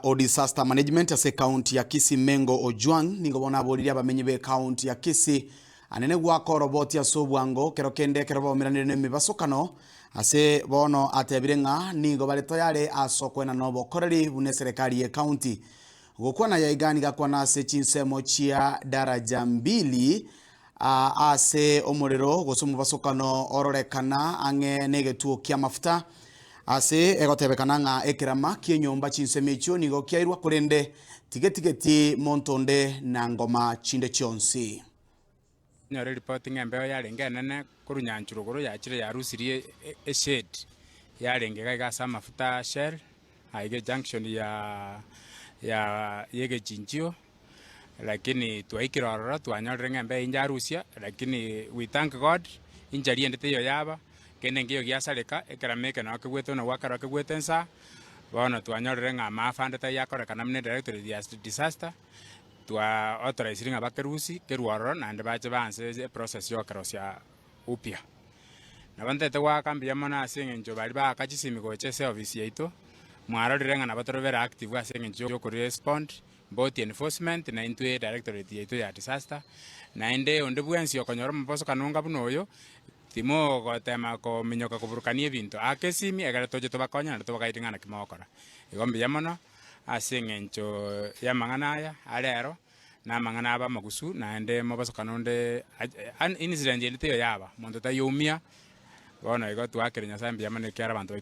O disaster management ase county ya Kisii Mengo Ojwang ningo bona aboriria bamenyi be county ya Kisii anene gwako roboti ya sobwango kero kende kero bomiranire ne mibasokano ase bono atebire nga ningo bareto yare asokwena nobo koreri bune serikali ye county gukwana ya igani gakwana ase chinsemo chia daraja mbili ase omorero gosomu basokano ororekana ange negetuo kia mafuta ase egotebekana nga ekirama kienyomba chinsemicho nigo kiairwa kurende tigetigeti montonde na ngoma chinde chionsi nyore reporting embeo yarenge nene kurunyanchuro goro yachire yarusirie shed yarenge ga sa mafuta shell aige junction ya yege chinjio lakini tuaikirora tuanyorenge embe injarusia lakini we thank God injari endete yo yaba kene ngio giasareka ekerameke na kegweto na wakara kegwetensa bono tuanyorere nga mafande ta yakora kana mne director ya disaster tua authorize nga bakerusi keruoro na ande bache banse process yo karosia upia na bante te wakambia mona asinge njo bali ba kachisimi ko che service yaito mwarorere nga na batorobera active asinge njo ko respond both enforcement na into directorate yaito ya disaster na ende onde bwensi okonyoro mposo kanunga bunoyo timo ko tema ko minyoka kuburukanie ebinto akesimi egara toje tobakonya na tobakaitingana kimokora igombe yamono asengencho ya mangana aya alero na mangana aba magusu na ende mobaso kanonde an incident yelite yaba mondo tayumia bono igo twakirinya sambi yamane kyara bantu